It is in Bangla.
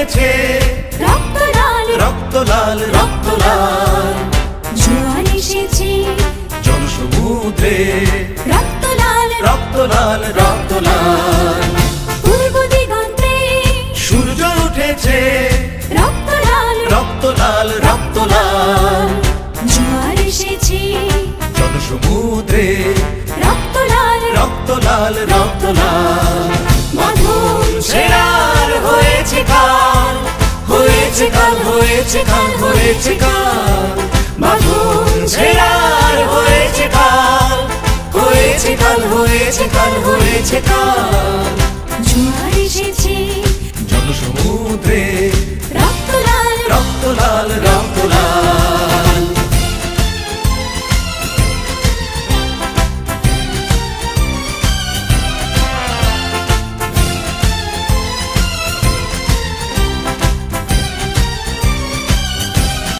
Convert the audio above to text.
উঠেছে রক্ত লাল রক্ত লাল রক্ত লাল জোয়ার এসেছে জনসমুদ্রে রক্ত লাল রক্ত লাল রক্ত লাল পূর্ব দিগন্তে সূর্য উঠেছে রক্ত লাল রক্ত লাল রক্ত লাল জোয়ার এসেছে জনসমুদ্রে রক্ত লাল রক্ত লাল রক্ত লাল মাধব ছেড়ার হয়েছে কাল হয়েছে কাল হয়েছে কাল হয়েছে কাল মাধব ছেড়ার হয়েছে কাল হয়েছে কাল হয়েছে কাল হয়েছে কাল জোয়ার এসেছে জনসমুদ্রে রক্ত লাল রক্ত লাল রক্ত